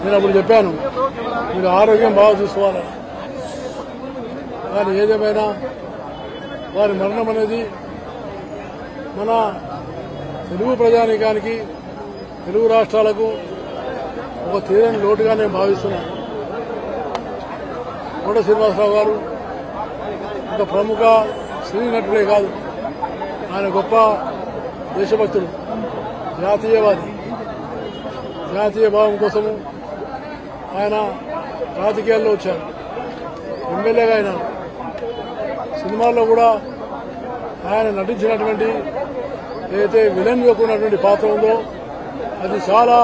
నేను అప్పుడు చెప్పాను మీరు ఆరోగ్యం బాగా చూసుకోవాలి. కానీ ఏదేమైనా వారి మరణం అనేది మన తెలుగు ప్రజానీకానికి, తెలుగు రాష్ట్రాలకు ఒక తీరని లోటుగా నేను భావిస్తున్నాను. కోట శ్రీనివాసరావు గారు ఒక ప్రముఖ సినీ నటుడే కాదు, ఆయన గొప్ప దేశభక్తుడు, జాతీయవాది. జాతీయ భావం కోసము ఆయన రాజకీయాల్లో వచ్చారు, ఎమ్మెల్యేగా అయినారు. సినిమాల్లో కూడా ఆయన నటించినటువంటి ఏదైతే విలన్ గా ఉన్నటువంటి పాత్ర ఉందో అది చాలా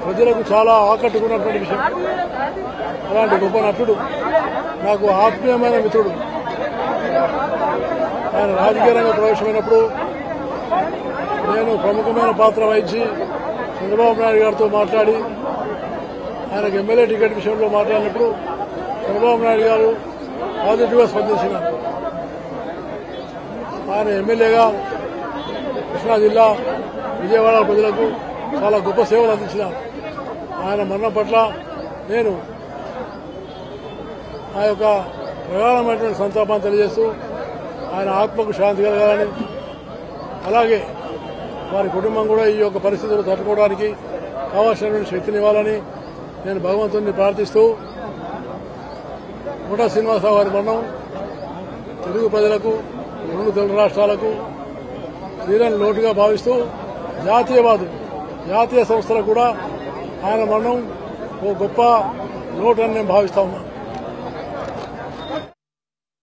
ప్రజలకు చాలా ఆకట్టుకున్నటువంటి విషయం. అలాంటి గొప్ప నటుడు, నాకు ఆత్మీయమైన మిత్రుడు. ఆయన రాజకీయ రంగ ప్రవేశమైనప్పుడు నేను ప్రముఖమైన పాత్ర వహించి చంద్రబాబు నాయుడు గారితో మాట్లాడి ఆయనకు ఎమ్మెల్యే టికెట్ విషయంలో మాట్లాడినప్పుడు చంద్రబాబు నాయుడు గారు పాజిటివ్గా స్పందించినారు. ఆయన ఎమ్మెల్యేగా కృష్ణా జిల్లా విజయవాడ ప్రజలకు చాలా గొప్ప సేవలు అందించినారు. ఆయన మరణం పట్ల నేను ఆ యొక్క ప్రగాఢమైనటువంటి సంతాపాన్ని తెలియజేస్తూ ఆయన ఆత్మకు శాంతి కలగాలని, అలాగే వారి కుటుంబం కూడా ఈ యొక్క పరిస్థితులు తట్టుకోవడానికి కావాల్సినటువంటి శక్తినివ్వాలని నేను భగవంతుని ప్రార్థిస్తూ కోట శ్రీనివాసరావు గారి మరణం తెలుగు ప్రజలకు, రెండు తెలుగు రాష్ట్రాలకు తీరని లోటుగా భావిస్తూ జాతీయవాదులు, జాతీయ సంస్థలకు కూడా ఆయన మరణం ఓ గొప్ప లోటు అని నేను భావిస్తా ఉన్నాను.